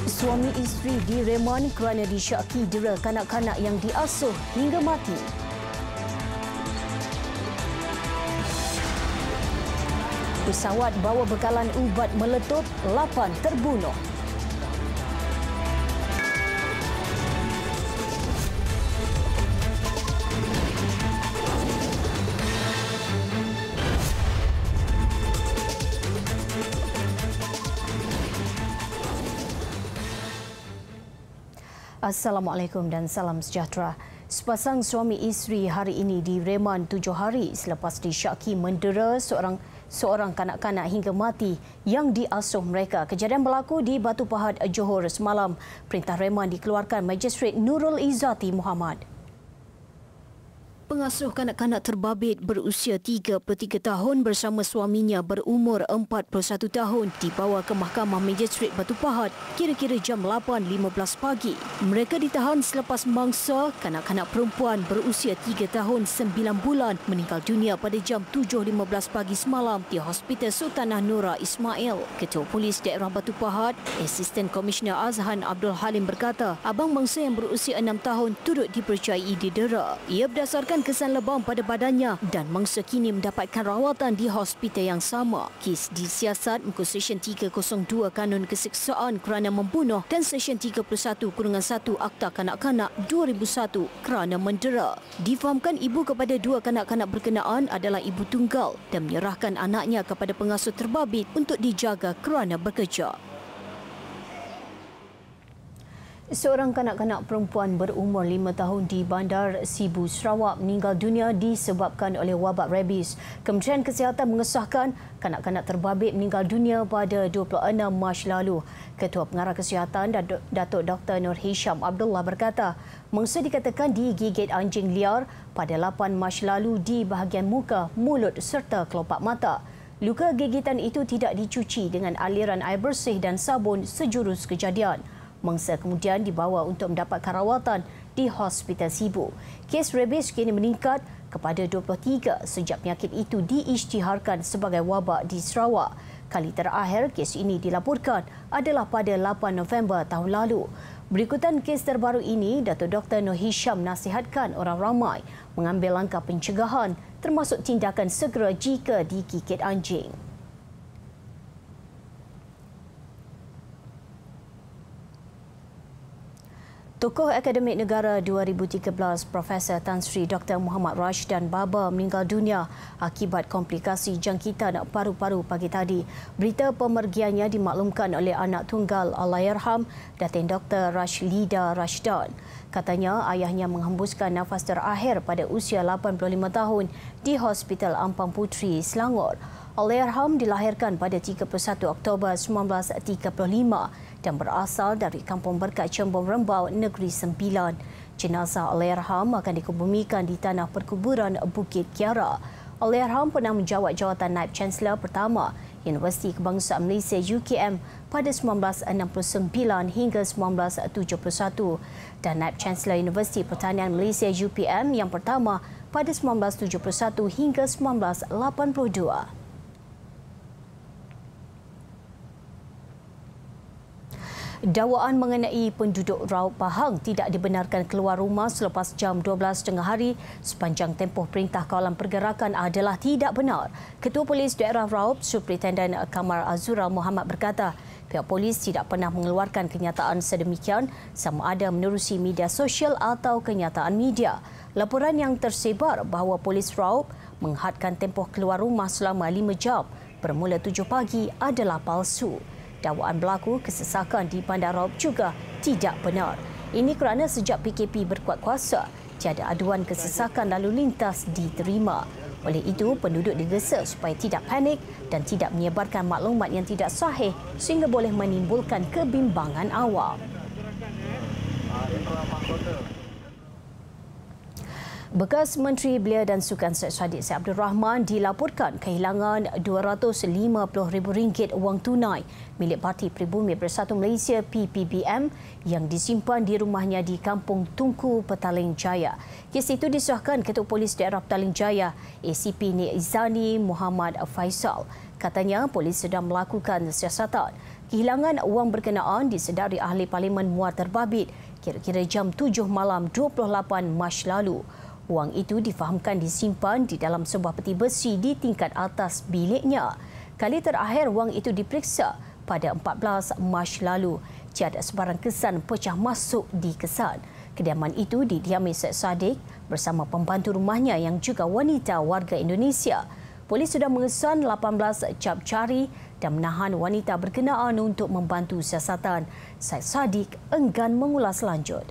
Suami isteri direman kerana disyaki dera kanak-kanak yang diasuh hingga mati. Pesawat bawa bekalan ubat meletup, 8 terbunuh. Assalamualaikum dan salam sejahtera. Sepasang suami isteri hari ini direman 7 hari selepas disyaki mendera seorang kanak-kanak hingga mati yang diasuh mereka. Kejadian berlaku di Batu Pahat, Johor semalam. Perintah reman dikeluarkan Magistrate Nurul Izzati Muhammad. Pengasuh kanak-kanak terbabit berusia 33 tahun bersama suaminya berumur 41 tahun dibawa ke Mahkamah Magistrate Batu Pahat kira-kira jam 8.15 pagi. Mereka ditahan selepas mangsa kanak-kanak perempuan berusia 3 tahun 9 bulan meninggal dunia pada jam 7.15 pagi semalam di Hospital Sultanah Nura Ismail. Ketua Polis Daerah Batu Pahat, Asisten Komisioner Azhan Abdul Halim berkata, abang mangsa yang berusia 6 tahun turut dipercayai didera. Ia berdasarkan kesan lebam pada badannya dan mangsa kini mendapatkan rawatan di hospital yang sama. Kes disiasat muka Seksyen 302 Kanun Keseksaan kerana membunuh dan Seksyen 31-1 Akta Kanak-Kanak 2001 kerana mendera. Difahamkan ibu kepada dua kanak-kanak berkenaan adalah ibu tunggal dan menyerahkan anaknya kepada pengasuh terbabit untuk dijaga kerana bekerja. Seorang kanak-kanak perempuan berumur 5 tahun di Bandar Sibu, Sarawak meninggal dunia disebabkan oleh wabak rabies. Kementerian Kesihatan mengesahkan kanak-kanak terbabit meninggal dunia pada 26 Mac lalu. Ketua Pengarah Kesihatan Datuk Dr. Nur Hisham Abdullah berkata, mangsa dikatakan digigit anjing liar pada 8 Mac lalu di bahagian muka, mulut serta kelopak mata. Luka gigitan itu tidak dicuci dengan aliran air bersih dan sabun sejurus kejadian. Mangsa kemudian dibawa untuk mendapatkan rawatan di Hospital Sibu. Kes rabies kini meningkat kepada 23 sejak penyakit itu diisytiharkan sebagai wabak di Sarawak. Kali terakhir kes ini dilaporkan adalah pada 8 November tahun lalu. Berikutan kes terbaru ini, Datuk Dr. Nur Hisham nasihatkan orang ramai mengambil langkah pencegahan termasuk tindakan segera jika digigit anjing. Tokoh Akademik Negara 2013 Profesor Tan Sri Dr. Muhammad Rashdan Baba meninggal dunia akibat komplikasi jangkitan paru-paru pagi tadi. Berita pemergiannya dimaklumkan oleh anak tunggal Allahyarham Datin Dr. Rashlida Rashdan. Katanya ayahnya menghembuskan nafas terakhir pada usia 85 tahun di Hospital Ampang Puteri, Selangor. Allahyarham dilahirkan pada 31 Oktober 1935 dan berasal dari Kampung Berkat Cembung Rembau, Negeri Sembilan. Jenazah Allahyarham akan dikebumikan di tanah perkuburan Bukit Kiara. Allahyarham pernah menjawat jawatan Naib Chancellor pertama Universiti Kebangsaan Malaysia UKM pada 1969 hingga 1971 dan Naib Chancellor Universiti Pertanian Malaysia UPM yang pertama pada 1971 hingga 1982. Dakwaan mengenai penduduk Raub Pahang tidak dibenarkan keluar rumah selepas jam 12 tengah hari sepanjang tempoh Perintah Kawalan Pergerakan adalah tidak benar. Ketua Polis Daerah Raub, Superintendent Kamar Azura Muhammad berkata, pihak polis tidak pernah mengeluarkan kenyataan sedemikian sama ada menerusi media sosial atau kenyataan media. Laporan yang tersebar bahawa Polis Raub menghadkan tempoh keluar rumah selama 5 jam bermula 7 pagi adalah palsu. Dakwaan berlaku kesesakan di Bandar Raub juga tidak benar. Ini kerana sejak PKP berkuat kuasa, tiada aduan kesesakan lalu lintas diterima. Oleh itu, penduduk digesa supaya tidak panik dan tidak menyebarkan maklumat yang tidak sahih sehingga boleh menimbulkan kebimbangan awam. Bekas Menteri Belia dan Sukan Syed Saddiq Syed Abdul Rahman dilaporkan kehilangan RM250,000 wang tunai milik Parti Pribumi Bersatu Malaysia PPBM yang disimpan di rumahnya di Kampung Tungku, Petaling Jaya. Kes itu disahkan Ketua Polis Daerah Petaling Jaya, ACP Nik Izani Muhammad Faisal. Katanya polis sedang melakukan siasatan. Kehilangan wang berkenaan disedari ahli Parlimen Muar Terbabit kira-kira jam 7 malam 28 Mac lalu. Wang itu difahamkan disimpan di dalam sebuah peti besi di tingkat atas biliknya. Kali terakhir wang itu diperiksa pada 14 Mac lalu. Tiada sebarang kesan pecah masuk di kesan. Kediaman itu didiami Syed Saddiq bersama pembantu rumahnya yang juga wanita warga Indonesia. Polis sudah mengesan 18 cap cari dan menahan wanita berkenaan untuk membantu siasatan. Syed Saddiq enggan mengulas lanjut.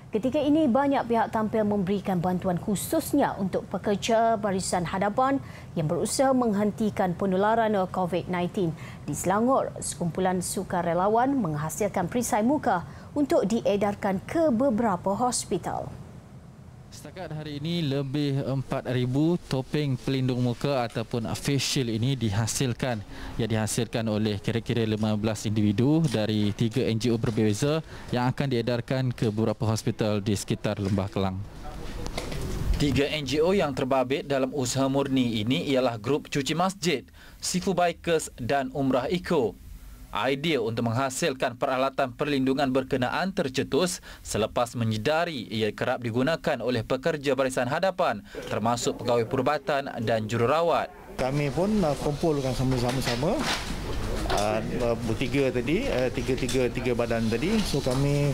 Ketika ini, banyak pihak tampil memberikan bantuan khususnya untuk pekerja Barisan Hadapan yang berusaha menghentikan penularan COVID-19. Di Selangor, sekumpulan sukarelawan menghasilkan perisai muka untuk diedarkan ke beberapa hospital. Setakat hari ini, lebih 4,000 topeng pelindung muka ataupun face shield ini dihasilkan. Yang dihasilkan oleh kira-kira 15 individu dari 3 NGO berbeza yang akan diedarkan ke beberapa hospital di sekitar Lembah Kelang. 3 NGO yang terbabit dalam usaha murni ini ialah Grup Cuci Masjid, Sifu Bikers dan Umrah Eco. Idea untuk menghasilkan peralatan perlindungan berkenaan tercetus selepas menyedari ia kerap digunakan oleh pekerja Barisan Hadapan termasuk pegawai perubatan dan jururawat. Kami pun kumpulkan sama-sama bertiga tadi, tiga badan tadi. So kami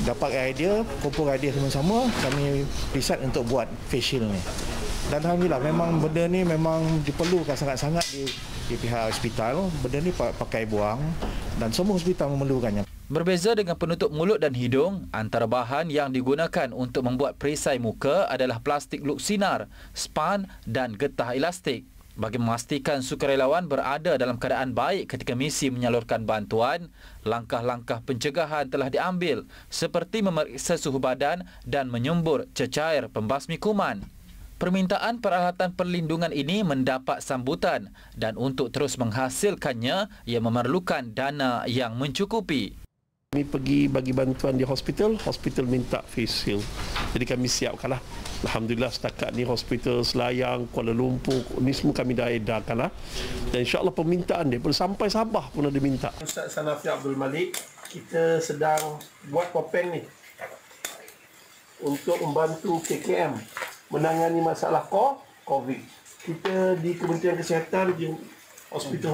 dapat idea, kumpul idea sama-sama, kami decide untuk buat face shield ni. Dan alhamdulillah memang benda ni memang diperlukan sangat-sangat di pihak hospital. Benda ni pakai buang dan semua hospital memerlukannya. Berbeza dengan penutup mulut dan hidung, antara bahan yang digunakan untuk membuat perisai muka adalah plastik luk sinar, span dan getah elastik. Bagi memastikan sukarelawan berada dalam keadaan baik ketika misi menyalurkan bantuan, langkah-langkah pencegahan telah diambil seperti memeriksa suhu badan dan menyembur cecair pembasmi kuman. Permintaan peralatan perlindungan ini mendapat sambutan dan untuk terus menghasilkannya, ia memerlukan dana yang mencukupi. Kami pergi bagi bantuan di hospital minta face shield. Jadi kami siapkanlah. Alhamdulillah setakat ni hospital Selayang, Kuala Lumpur, ni semua kami dah edarkanlah. Dan insya-Allah permintaan dia sampai Sabah pun ada minta. Ustaz Sanafi Abdul Malik, kita sedang buat topeng ni untuk membantu KKM menangani masalah COVID. Kita di Kementerian Kesihatan di hospital.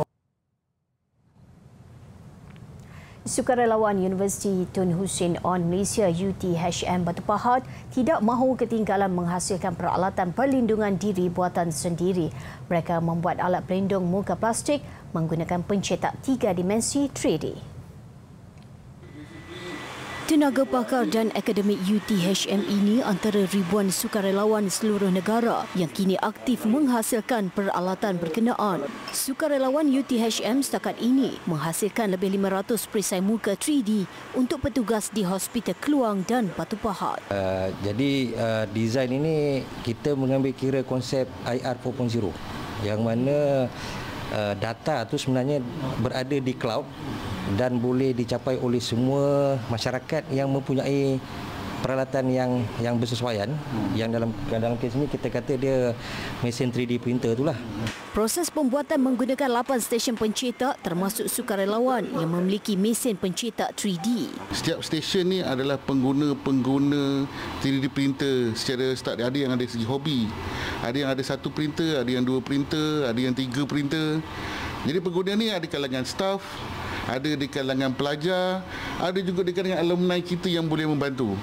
Sukarelawan Universiti Tun Hussein On Malaysia UTHM Batu Pahat tidak mahu ketinggalan menghasilkan peralatan perlindungan diri buatan sendiri. Mereka membuat alat pelindung muka plastik menggunakan pencetak 3 dimensi 3D. Tenaga pakar dan akademik UTHM ini antara ribuan sukarelawan seluruh negara yang kini aktif menghasilkan peralatan berkenaan. Sukarelawan UTHM setakat ini menghasilkan lebih 500 perisai muka 3D untuk petugas di Hospital Keluang dan Batu Pahat. Jadi desain ini kita mengambil kira konsep IR 4.0 yang mana data tu sebenarnya berada di cloud dan boleh dicapai oleh semua masyarakat yang mempunyai peralatan yang bersesuaian. Yang dalam kes ini kita kata dia mesin 3D printer itulah. Proses pembuatan menggunakan 8 stesen pencetak termasuk sukarelawan yang memiliki mesin pencetak 3D. Setiap stesen ni adalah pengguna 3D printer secara start. Ada yang ada segi hobi, ada yang ada 1 printer, ada yang 2 printer, ada yang 3 printer. Jadi pengguna ni ada kalangan staff, ada di kalangan pelajar, ada juga di kalangan alumni kita yang boleh membantu.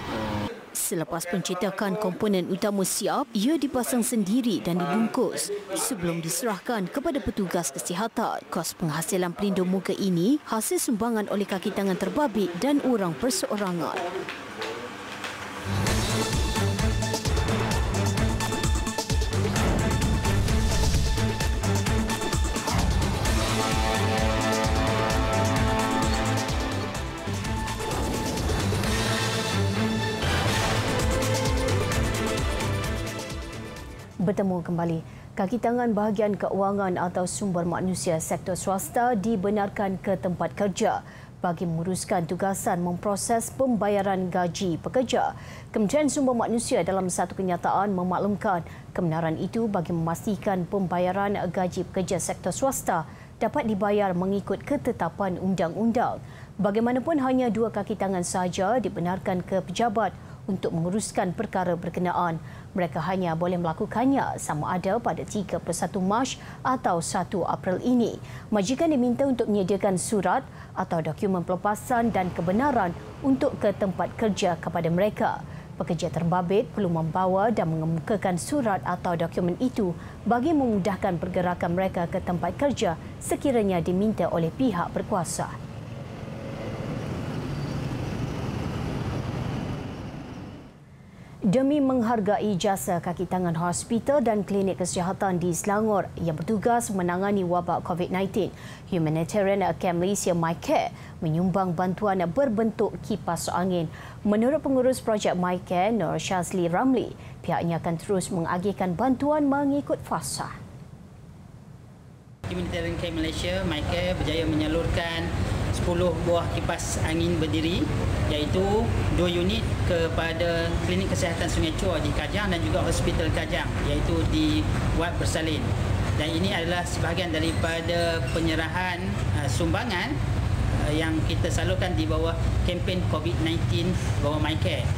Selepas pencetakan komponen utama siap, ia dipasang sendiri dan dibungkus sebelum diserahkan kepada petugas kesihatan. Kos penghasilan pelindung muka ini hasil sumbangan oleh kaki tangan terbabit dan orang perseorangan. Bertemu kembali. Kaki tangan bahagian keuangan atau sumber manusia sektor swasta dibenarkan ke tempat kerja. bagi menguruskan tugasan memproses pembayaran gaji pekerja. Kementerian Sumber Manusia dalam satu kenyataan memaklumkan kebenaran itu bagi memastikan pembayaran gaji pekerja sektor swasta dapat dibayar mengikut ketetapan undang-undang. Bagaimanapun hanya 2 kaki tangan sahaja dibenarkan ke pejabat untuk menguruskan perkara berkenaan. Mereka hanya boleh melakukannya sama ada pada 31 Mac atau 1 April ini. Majikan diminta untuk menyediakan surat atau dokumen pelepasan dan kebenaran untuk ke tempat kerja kepada mereka. Pekerja terbabit perlu membawa dan mengemukakan surat atau dokumen itu bagi memudahkan pergerakan mereka ke tempat kerja sekiranya diminta oleh pihak berkuasa. Demi menghargai jasa kaki tangan hospital dan klinik kesihatan di Selangor yang bertugas menangani wabak COVID-19, Humanitarian Camp Malaysia MyCare menyumbang bantuan berbentuk kipas angin. Menurut pengurus projek MyCare, Nur Shazli Ramli, pihaknya akan terus mengagihkan bantuan mengikut fasa. Humanitarian Camp Malaysia MyCare berjaya menyalurkan 10 buah kipas angin berdiri, iaitu 2 unit kepada Klinik Kesihatan Sungai Chua di Kajang dan juga Hospital Kajang, iaitu di Wad Bersalin. Dan ini adalah sebahagian daripada penyerahan sumbangan yang kita salurkan di bawah kempen COVID-19 bawah MyCare.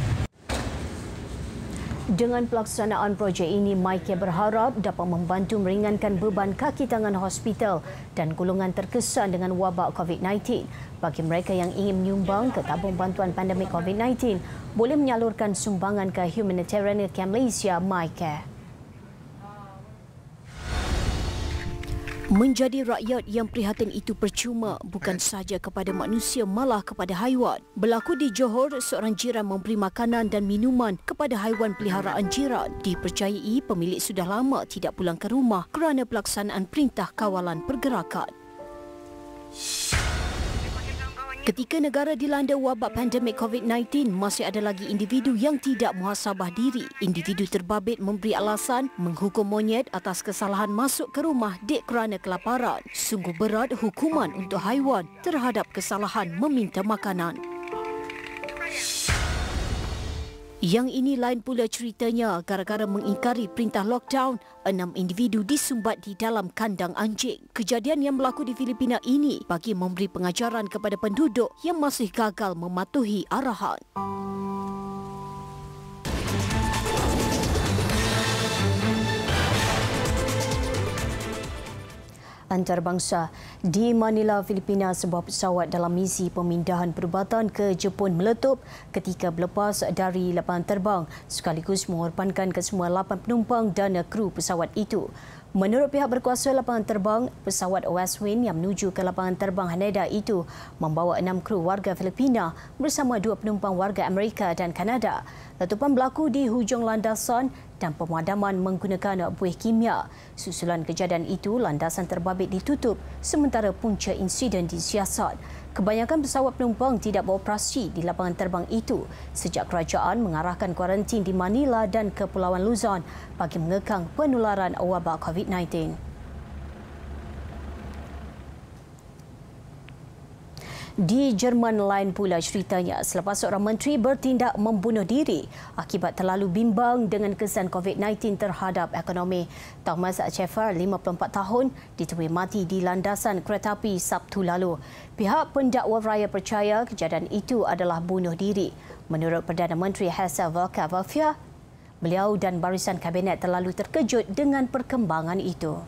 Dengan pelaksanaan projek ini, MyCare berharap dapat membantu meringankan beban kaki tangan hospital dan golongan terkesan dengan wabak COVID-19. Bagi mereka yang ingin menyumbang ke tabung bantuan pandemik COVID-19, boleh menyalurkan sumbangan ke Humanitarian Camp Malaysia MyCare. Menjadi rakyat yang prihatin itu percuma bukan sahaja kepada manusia malah kepada haiwan. Berlaku di Johor, seorang jiran memberi makanan dan minuman kepada haiwan peliharaan jiran. Dipercayai pemilik sudah lama tidak pulang ke rumah kerana pelaksanaan perintah kawalan pergerakan. Ketika negara dilanda wabak pandemik COVID-19, masih ada lagi individu yang tidak muhasabah diri. Individu terbabit memberi alasan menghukum monyet atas kesalahan masuk ke rumah dek kerana kelaparan. Sungguh berat hukuman untuk haiwan terhadap kesalahan meminta makanan. Yang ini lain pula ceritanya, gara-gara mengingkari perintah lockdown, 6 individu disumbat di dalam kandang anjing. Kejadian yang berlaku di Filipina ini bagi memberi pengajaran kepada penduduk yang masih gagal mematuhi arahan. Antarabangsa. Di Manila, Filipina, sebuah pesawat dalam misi pemindahan perubatan ke Jepun meletup ketika berlepas dari lapangan terbang sekaligus mengorbankan kesemua 8 penumpang dan kru pesawat itu. Menurut pihak berkuasa lapangan terbang, pesawat Westwind yang menuju ke lapangan terbang Haneda itu membawa 6 kru warga Filipina bersama 2 penumpang warga Amerika dan Kanada. Letupan berlaku di hujung landasan dan pemadaman menggunakan buih kimia. Susulan kejadian itu, landasan terbabit ditutup sementara punca insiden disiasat. Kebanyakan pesawat penumpang tidak beroperasi di lapangan terbang itu sejak kerajaan mengarahkan kuarantin di Manila dan Kepulauan Luzon bagi mengekang penularan wabak COVID-19. Di Jerman lain pula ceritanya selepas seorang menteri bertindak membunuh diri akibat terlalu bimbang dengan kesan COVID-19 terhadap ekonomi. Thomas Schäfer, 54 tahun, ditemui mati di landasan kereta api Sabtu lalu. Pihak pendakwa raya percaya kejadian itu adalah bunuh diri. Menurut Perdana Menteri Hazel Volker-Wölfia, beliau dan barisan kabinet terlalu terkejut dengan perkembangan itu.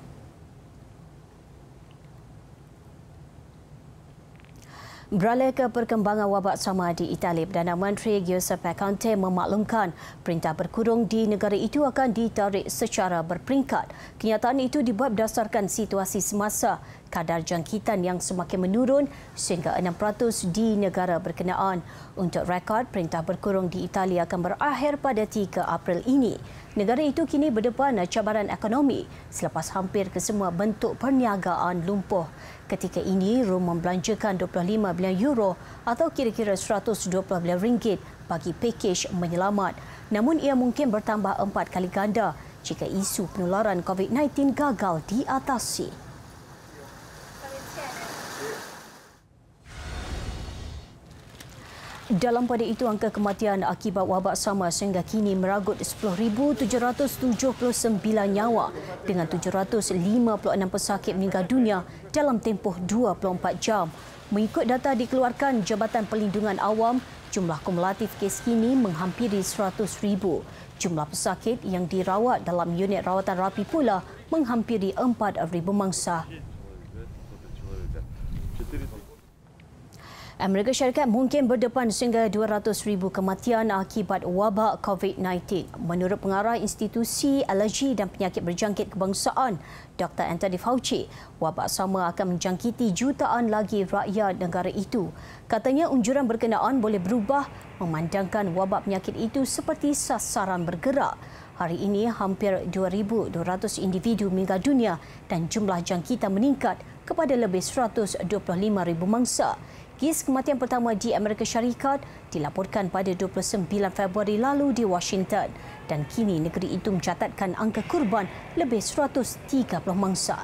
Beralih ke perkembangan wabak sama di Itali, Perdana Menteri Giuseppe Conte memaklumkan perintah berkurung di negara itu akan ditarik secara berperingkat. Kenyataan itu dibuat berdasarkan situasi semasa, kadar jangkitan yang semakin menurun sehingga 6% di negara berkenaan. Untuk rekod, perintah berkurung di Itali akan berakhir pada 3 April ini. Negara itu kini berdepan cabaran ekonomi selepas hampir kesemua bentuk perniagaan lumpuh. Ketika ini, Rom membelanjakan 25 bilion euro atau kira-kira 120 bilion ringgit bagi pakej menyelamat. Namun ia mungkin bertambah 4 kali ganda jika isu penularan COVID-19 gagal diatasi. Dalam pada itu, angka kematian akibat wabak sama sehingga kini meragut 10,779 nyawa dengan 756 pesakit meninggal dunia dalam tempoh 24 jam. Mengikut data dikeluarkan Jabatan Perlindungan Awam, jumlah kumulatif kes kini menghampiri 100,000. Jumlah pesakit yang dirawat dalam unit rawatan rapi pula menghampiri 4,000 mangsa. Amerika Syarikat mungkin berdepan sehingga 200,000 kematian akibat wabak COVID-19. Menurut pengarah Institusi Alergi dan Penyakit Berjangkit Kebangsaan, Dr. Anthony Fauci, wabak sama akan menjangkiti jutaan lagi rakyat negara itu. Katanya unjuran berkenaan boleh berubah memandangkan wabak penyakit itu seperti sasaran bergerak. Hari ini hampir 2,200 individu meninggal dunia dan jumlah jangkitan meningkat kepada lebih 125,000 mangsa. Kes kematian pertama di Amerika Syarikat dilaporkan pada 29 Februari lalu di Washington dan kini negeri itu mencatatkan angka korban lebih 130 mangsa.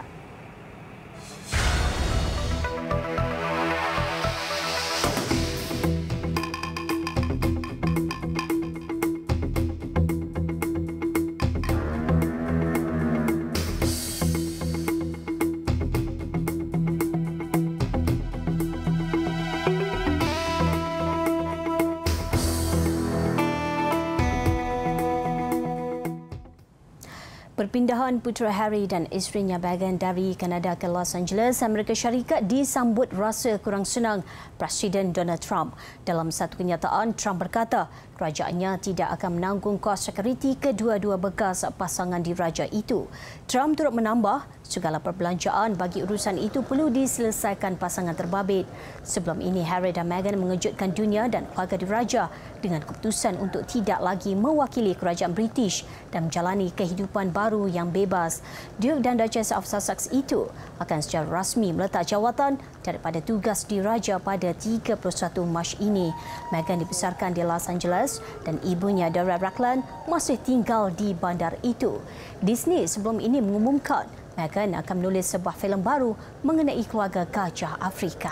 Perpindahan putera Harry dan isterinya Meghan dari Kanada ke Los Angeles, Amerika Syarikat disambut rasa kurang senang Presiden Donald Trump. Dalam satu kenyataan, Trump berkata kerajaannya tidak akan menanggung kos sekuriti kedua-dua bekas pasangan diraja itu. Trump turut menambah segala perbelanjaan bagi urusan itu perlu diselesaikan pasangan terbabit. Sebelum ini, Harry dan Meghan mengejutkan dunia dan keluarga diraja dengan keputusan untuk tidak lagi mewakili kerajaan British dan menjalani kehidupan baru yang bebas. Duke dan Duchess of Sussex itu akan secara rasmi meletak jawatan daripada tugas diraja pada 31 Mac ini. Meghan dibesarkan di Los Angeles dan ibunya Dora Ragland masih tinggal di bandar itu. Disney sebelum ini mengumumkan Meghan akan menulis sebuah filem baru mengenai keluarga gajah Afrika.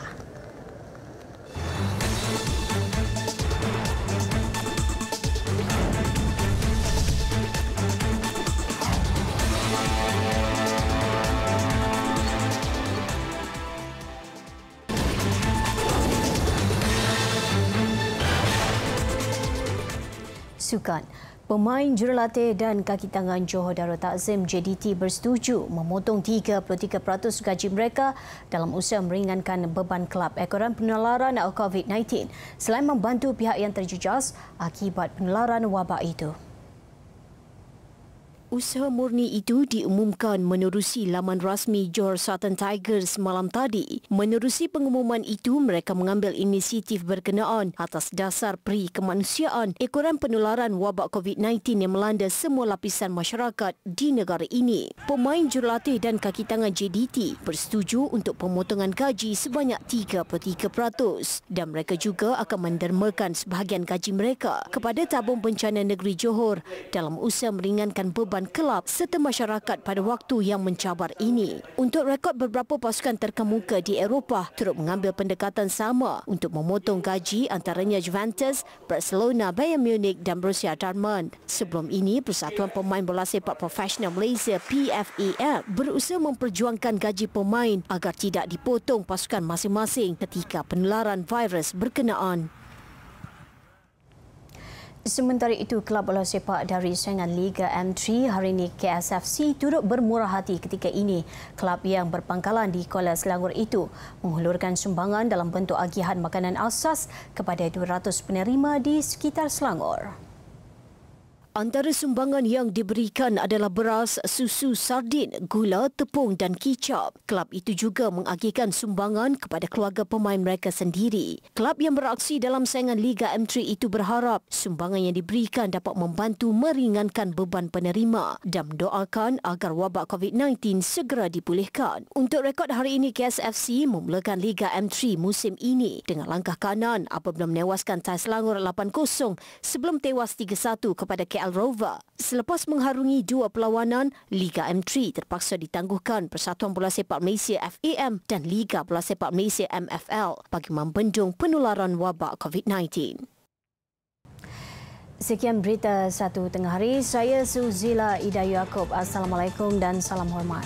Sukan. Pemain jurulatih dan kaki tangan Johor Darul Takzim JDT bersetuju memotong 33% gaji mereka dalam usaha meringankan beban kelab ekoran penularan COVID-19 selain membantu pihak yang terjejas akibat penularan wabak itu. Usaha murni itu diumumkan menerusi laman rasmi Johor Southern Tigers malam tadi. Menerusi pengumuman itu, mereka mengambil inisiatif berkenaan atas dasar peri kemanusiaan ekoran penularan wabak COVID-19 yang melanda semua lapisan masyarakat di negara ini. Pemain jurulatih dan kaki tangan JDT bersetuju untuk pemotongan gaji sebanyak 33% dan mereka juga akan mendermakan sebahagian gaji mereka kepada tabung bencana negeri Johor dalam usaha meringankan beban kelab serta masyarakat pada waktu yang mencabar ini. Untuk rekod, beberapa pasukan terkemuka di Eropah turut mengambil pendekatan sama untuk memotong gaji, antaranya Juventus, Barcelona, Bayern Munich dan Borussia Dortmund. Sebelum ini, Persatuan Pemain Bola Sepak Profesional Malaysia PFAM berusaha memperjuangkan gaji pemain agar tidak dipotong pasukan masing-masing ketika penularan virus berkenaan. Sementara itu, kelab bola sepak dari saingan Liga M3 hari ini KSFC turut bermurah hati ketika ini kelab yang berpangkalan di Kuala Selangor itu menghulurkan sumbangan dalam bentuk agihan makanan asas kepada 200 penerima di sekitar Selangor. Antara sumbangan yang diberikan adalah beras, susu, sardin, gula, tepung dan kicap. Kelab itu juga mengagihkan sumbangan kepada keluarga pemain mereka sendiri. Kelab yang beraksi dalam saingan Liga M3 itu berharap sumbangan yang diberikan dapat membantu meringankan beban penerima dan mendoakan agar wabak COVID-19 segera dipulihkan. Untuk rekod hari ini, KSFC memulakan Liga M3 musim ini dengan langkah kanan apabila menewaskan Tai Selangor 8-0 sebelum tewas 3-1 kepada KL Rover. Selepas mengharungi dua perlawanan, Liga M3 terpaksa ditangguhkan Persatuan Bola Sepak Malaysia FAM dan Liga Bola Sepak Malaysia MFL bagi membendung penularan wabak COVID-19. Sekian berita 1 tengah hari. Saya Suzila Ida Yaakob. Assalamualaikum dan salam hormat.